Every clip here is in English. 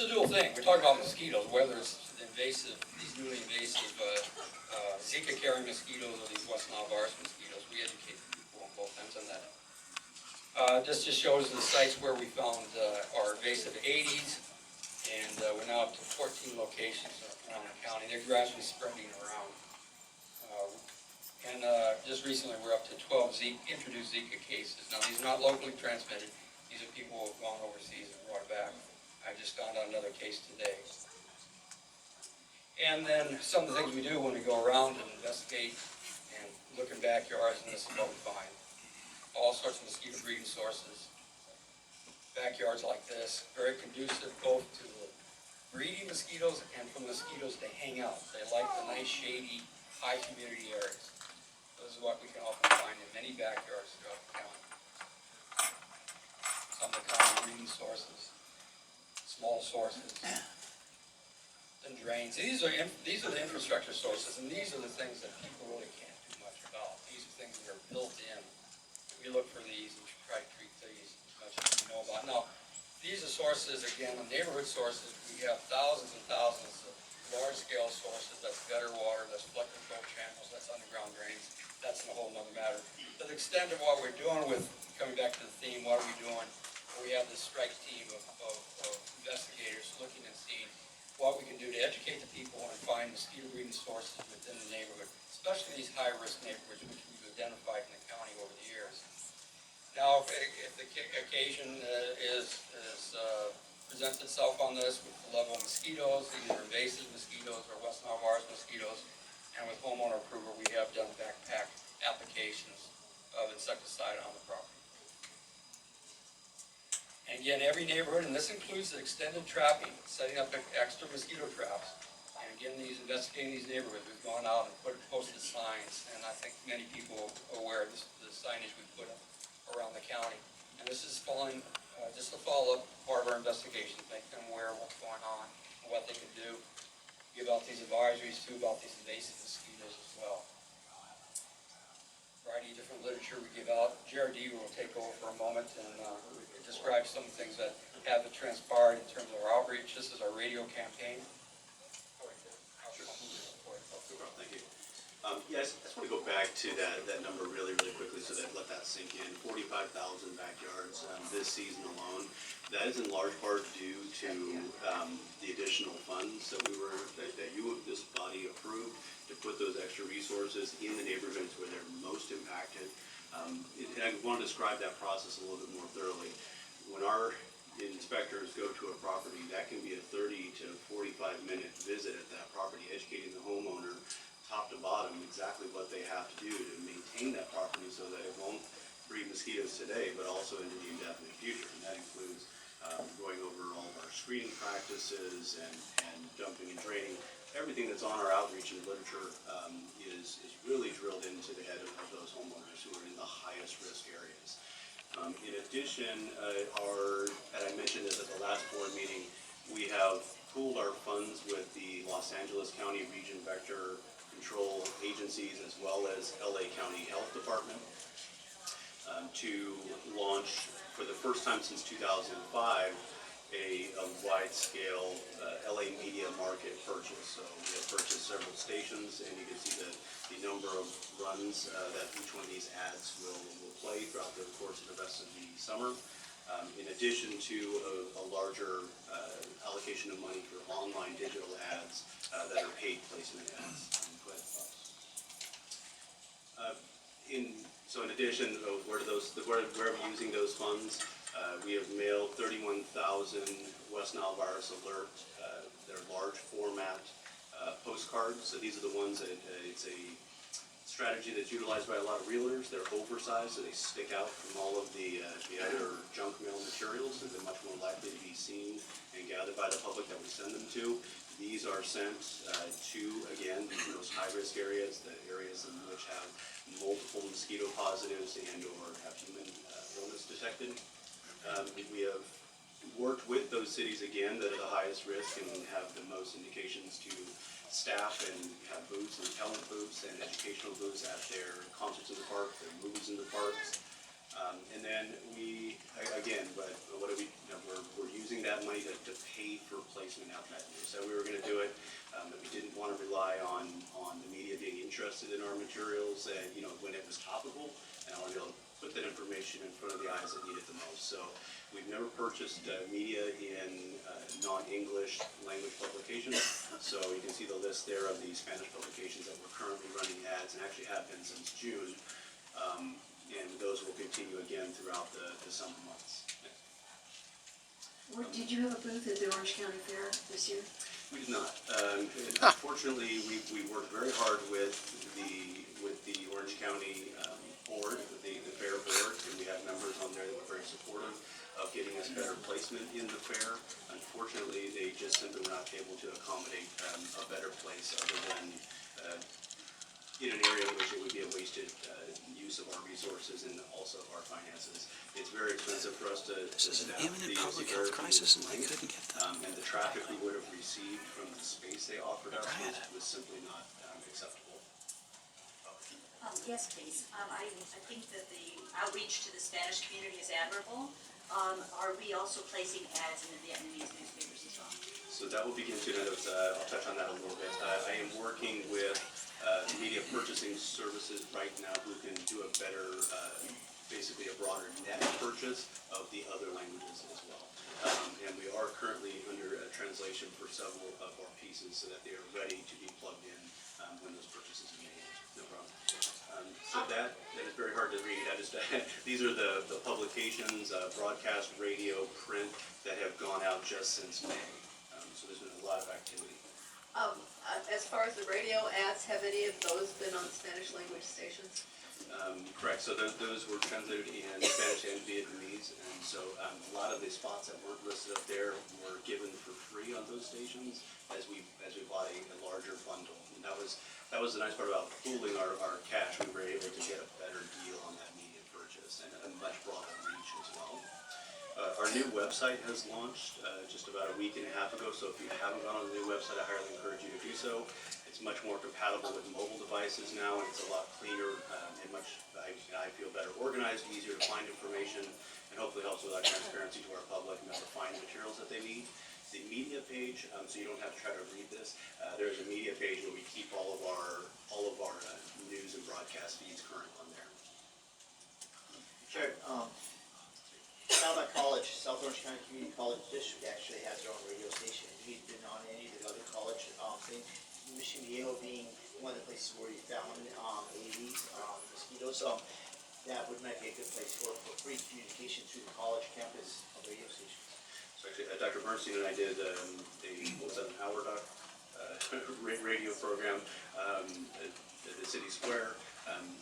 a dual thing. We're talking about mosquitoes, whether it's invasive, these newly invasive Zika-carrying mosquitoes or these West Nile virus mosquitoes. We educate people on both ends on that. This just shows the sites where we found our invasive Aedes, and we're now up to 14 locations around the county. They're gradually spreading around. Just recently we're up to 12 introduced Zika cases. Now these are not locally transmitted. These are people who have gone overseas and brought it back. I just found out another case today. And then some of the things we do when we go around and investigate and look in backyards, and this is what we find. All sorts of mosquito breeding sources. Backyards like this, very conducive both to the breeding mosquitoes and for mosquitoes to hang out. They like the nice, shady, high humidity areas. This is what we can often find in many backyards throughout the county. Some of the common breeding sources, small sources, and drains. These are the infrastructure sources, and these are the things that people really can't do much about. These are things that are built in. We look for these and try to treat these as much as we know about. Now, these are sources, again, the neighborhood sources. We have thousands and thousands of large-scale sources. That's gutter water, that's flood control channels, that's underground drains. That's a whole nother matter. To the extent of what we're doing with, coming back to the theme, what are we doing? We have this strike team of investigators looking and seeing what we can do to educate the people and find mosquito breeding sources within the neighborhood, especially these high-risk neighborhoods which we've identified in the county over the years. Now, if the occasion presents itself on this with the level of mosquitoes, either invasive mosquitoes or West Nile virus mosquitoes, and with homeowner approval, we have done backpack applications of insecticide on the property. And again, every neighborhood, and this includes the extended trapping, setting up extra mosquito traps. And again, investigating these neighborhoods, we've gone out and posted signs, and I think many people are aware of the signage we put up around the county. And this is following, just a follow-up part of our investigation, make them aware of what's going on and what they can do. Give out these advisories too about these invasive mosquitoes as well. Variety of different literature we give out. JRD will take over for a moment and describe some of the things that have transpired in terms of our outreach. This is our radio campaign. Thank you. Yeah, I just want to go back to that number really quickly so that let that sink in. 45,000 backyards this season alone. That is in large part due to the additional funds that this body approved to put those extra resources in the neighborhoods where they're most impacted. And I want to describe that process a little bit more thoroughly. When our inspectors go to a property, that can be a 30 to 45-minute visit at that property, educating the homeowner top to bottom exactly what they have to do to maintain that property so that it won't breed mosquitoes today, but also into the indefinite future. And that includes going over all of our screening practices and dumping and draining. Everything that's on our outreach and literature is really drilled into the head of those homeowners who are in the highest risk areas. In addition, and I mentioned this at the last board meeting, we have pooled our funds with the Los Angeles County Region Vector Control agencies as well as LA County Health Department to launch, for the first time since 2005, a wide-scale LA media market purchase. So we have purchased several stations, and you can see the number of runs that each one of these ads will play throughout the course of the rest of the summer. In addition to a larger allocation of money for online digital ads that are paid placement ads. So in addition, where are we using those funds? We have mailed 31,000 West Nile virus alert. They're large format postcards. So these are the ones that it's a strategy that's utilized by a lot of realtors. They're oversized, so they stick out from all of the other junk mail materials, so they're much more likely to be seen and gathered by the public that we send them to. These are sent to, again, the most high-risk areas, the areas in which have multiple mosquito positives and or have human illness detected. We have worked with those cities, again, that are the highest risk and have the most indications to staff and have booths and talent booths and educational booths at their concerts in the park, their movies in the parks. And then we, again, but what do we, we're using that money money to pay for placement out in that news. So we were gonna do it, but we didn't wanna rely on the media being interested in our materials and, you know, when it was topical, and I wanted to be able to put that information in front of the eyes that need it the most. So we've never purchased media in non-English language publications. So you can see the list there of the Spanish publications that we're currently running ads and actually have been since June. And those will continue again throughout the summer months. Did you have a booth at the Orange County Fair this year? We did not. Unfortunately, we worked very hard with the Orange County board, the fair board, and we have members on there that were very supportive of getting us better placement in the fair. Unfortunately, they just simply were not able to accommodate a better place other than in an area in which it would be a wasted use of our resources and also our finances. It's very expensive for us to This is an staff imminent the public health severity crisis, and of they the couldn't get them. and the traffic we would have received from the space they offered us Right. was simply not acceptable. Yes, please. I think that the outreach to the Spanish community is admirable. Are we also placing ads in the Vietnamese newspapers as well? So that will begin to, I'll touch on that a little bit. I am working with media purchasing services right now who can do a better, basically a broader net purchase of the other languages as well. And we are currently under a translation for several of our pieces so that they are ready to be plugged in when those purchases are made. No problem. So that is very hard to read. These are the publications, broadcast, radio, print, that have gone out just since May. So there's been a lot of activity. As far as the radio ads, have any of those been on Spanish language stations? Correct, so those were translated in Spanish and Vietnamese, and so a lot of the spots that weren't listed up there were given for free on those stations as we bought a larger bundle. And that was the nice part about pooling our cash. We were able to get a better deal on that media purchase and a much broader reach as well. Our new website has launched just about a week and a half ago, so if you haven't gone on the new website, I highly encourage you to do so. It's much more compatible with mobile devices now, and it's a lot cleaner and much, I feel, better organized, easier to find information, and hopefully helps with our transparency to our public and able to find the materials that they need. The media page, so you don't have to try to read this, there's a media page where we keep all of our news and broadcast feeds current on there. Sure. Saddleback College, South Orange County Community College District actually has their own radio station. Have you been on any of the other college things? Mission Viejo being one of the places where you found AVs, mosquitoes. That would might be a good place for free communication through the college campus radio stations. So actually, Dr. Bernstein and I did an hour radio program at the city square.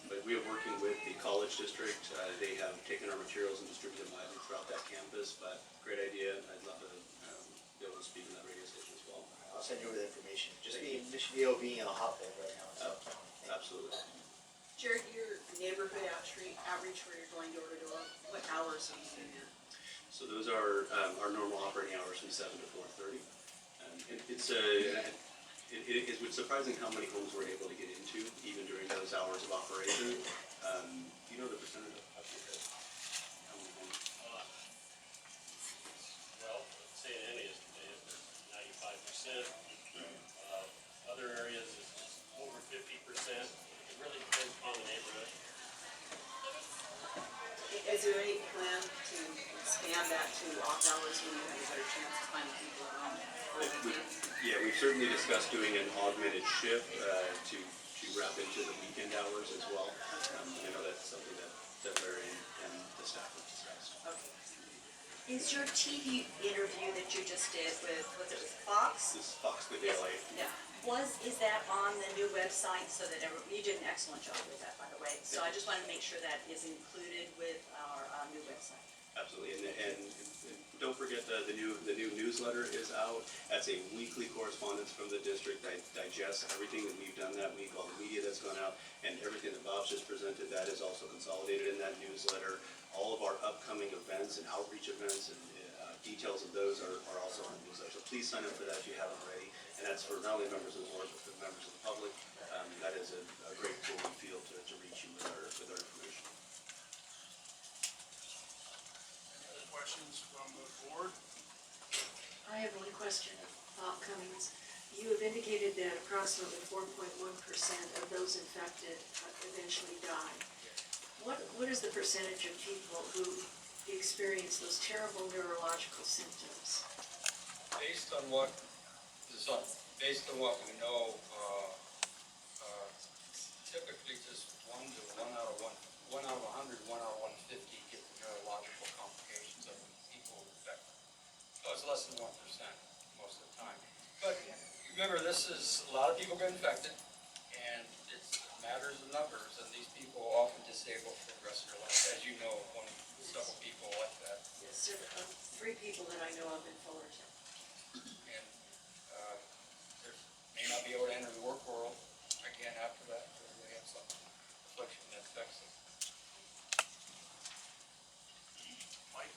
But we are working with the college district. They have taken our materials and distributed them widely throughout that campus. But great idea. I'd love to be able to speak in that radio station as well. I'll send you over the information. Just Mission Viejo being a hotbed right now. So, Absolutely. Jared, your neighborhood outreach where you're going door to door, what hours are you doing that? So those are our normal operating hours from 7 to 4:30. It was surprising how many homes we're able to get into even during those hours of operation. Do you know the percentage of how many homes? Well, St. Annie is today, it's 95%. Other areas is over 50%. It really depends upon the neighborhood. Is there any plan to expand that to off hours when you have a better chance of finding people at home for the weekend? Yeah, we've certainly discussed doing an augmented shift to wrap into the weekend hours as well. I know that's something that Larry and the staff have discussed. Okay. Is your TV interview that you just did was it with Fox? This is Fox Good Day Life. Yeah. Is that on the new website so that you did an excellent job with that, by the way. So I just wanted to make sure that is included with our new website. Absolutely, and don't forget the new newsletter is out. That's a weekly correspondence from the district that digests everything that we've done that week, all the media that's gone out, and everything that Bob's just presented, that is also consolidated in that newsletter. All of our upcoming events and outreach events and details of those are also on the newsletter. So please sign up for that if you haven't already. And that's for not only members of the board, but for members of the public. That is a great tool we feel to reach you with our information. Any other questions from the board? have one question, Cummings. You have indicated that approximately 4.1% of those infected eventually die. What is the percentage of people who experience those terrible neurological symptoms? Based on what we know, typically just one out of 100, 1 out of 150 get the neurological complications of people infected. So it's less than 1% most of the time. But remember, this is, a lot of people get infected, and it's matters of numbers, and these people are often disabled for the rest of their life. As you know, several people like that. Yes, 3 people that I know of in Fullerton. And they may not be able to enter the work world again after that, or they have some affliction that affects them. Mike?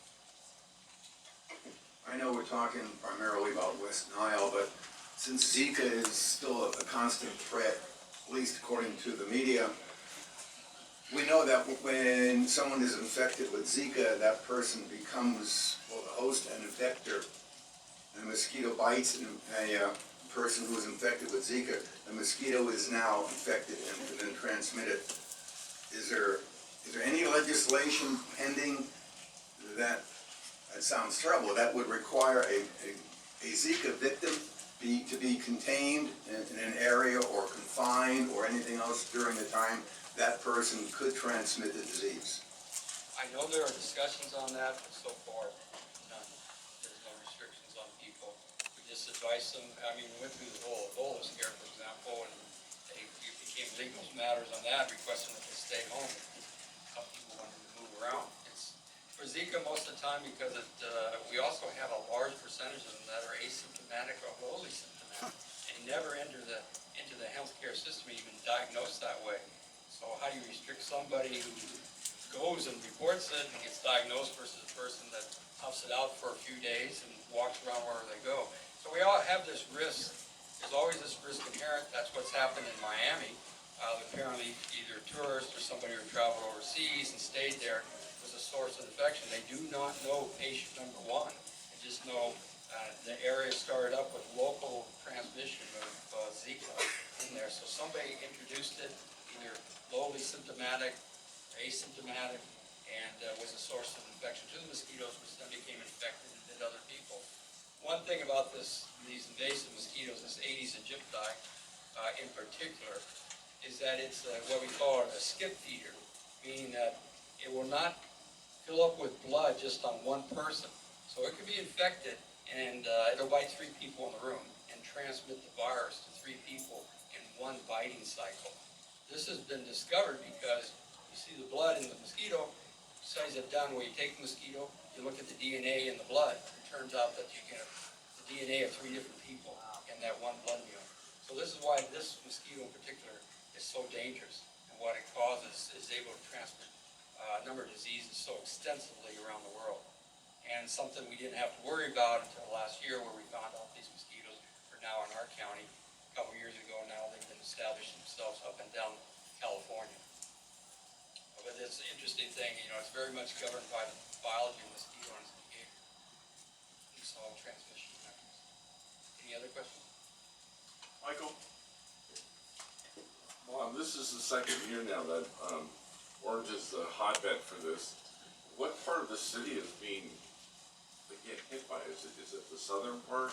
I know we're talking primarily about West Nile, but since Zika is still a constant threat, at least according to the media, we know that when someone is infected with Zika, that person becomes, well, the host and infector. And the mosquito bites a person who is infected with Zika. The mosquito is now infected and can then transmit it. Is there any legislation pending that sounds terrible, that would require a Zika victim to be contained in an area or confined or anything else during the time that person could transmit the disease? I know there are discussions on that, but so far, none. There's no restrictions on people. We just advise them, I mean, we went through the whole Ebola scare, for example, and it became legal matters on that, requesting that they stay home. Some people wanted to move around. It's, for Zika, most of the time, because we also have a large percentage of them that are asymptomatic or lowly symptomatic, and never enter into the healthcare system, even diagnosed that way. So how do you restrict somebody who goes and reports it and gets diagnosed versus a person that toughs it out for a few days and walks around wherever they go? So we all have this risk. There's always this risk inherent. That's what's happened in Miami. Apparently either tourists or somebody who traveled overseas and stayed there was a source of infection. They do not know patient number 1. They just know the area started up with local transmission of Zika in there. So somebody introduced it, either lowly symptomatic, asymptomatic, and was a source of infection to the mosquitoes, which then became infected and did other people. One thing about these invasive mosquitoes, this Aedes aegypti in particular, is that it's what we call a skip feeder, meaning that it will not fill up with blood just on one person. So it could be infected, and it'll bite 3 people in the room and transmit the virus to 3 people in one biting cycle. This has been discovered because you see the blood in the mosquito, studies have done where you take the mosquito, you look at the DNA in the blood. It turns out that you get the DNA of 3 different people in that one blood meal. So this is why this mosquito in particular is so dangerous, and what it causes is able to transmit a number of diseases so extensively around the world. And something we didn't have to worry about until last year, where we found out these mosquitoes are now in our county. A couple years ago now, they've been established themselves up and down California. But it's an interesting thing, it's very much governed by the biology of the mosquito and its behavior. It's all transmission mechanisms. Any other questions? Michael? Well, this is the second year now that Orange is the hotbed for this. What part of the city is being getting hit by it? Is it the southern part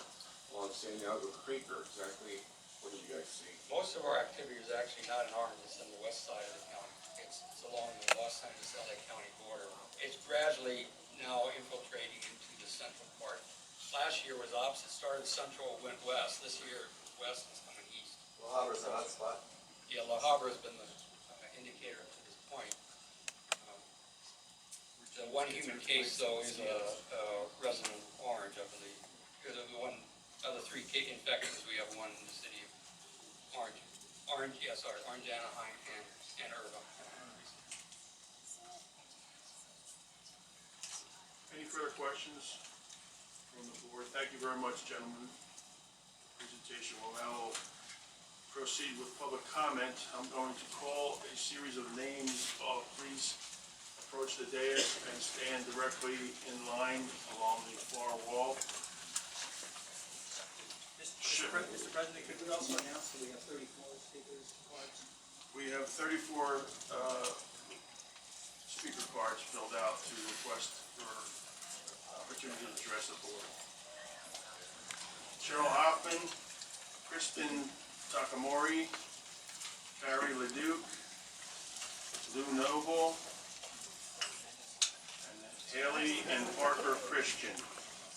along San Diego Creek, or exactly what do you guys see? Most of our activity is actually not in Orange, it's on the west side of the county. It's along the Los Angeles LA County border. It's gradually now infiltrating into the central part. Last year was opposite, started central, went west. This year, west is coming east. La Habra's a hot spot. Yeah, La Habra has been the indicator to this point. The one human case, though, is a resident of Orange, I believe. Because of the one of the 3 infections, we have one in the city of Orange. Orange, Anaheim, and Irvine. Any further questions from the board? Thank you very much, gentlemen. Presentation. We'll now proceed with public comment. I'm going to call a series of names. Please approach the dais and stand directly in line along the far wall. Mr. President, could we also announce that we have 34 speakers cards? We have 34 speaker cards filled out to request for opportunity to address the board. Cheryl Hoffman, Kristen Takamori, Carrie Leduc, Lou Noble, and Haley and Parker Christian.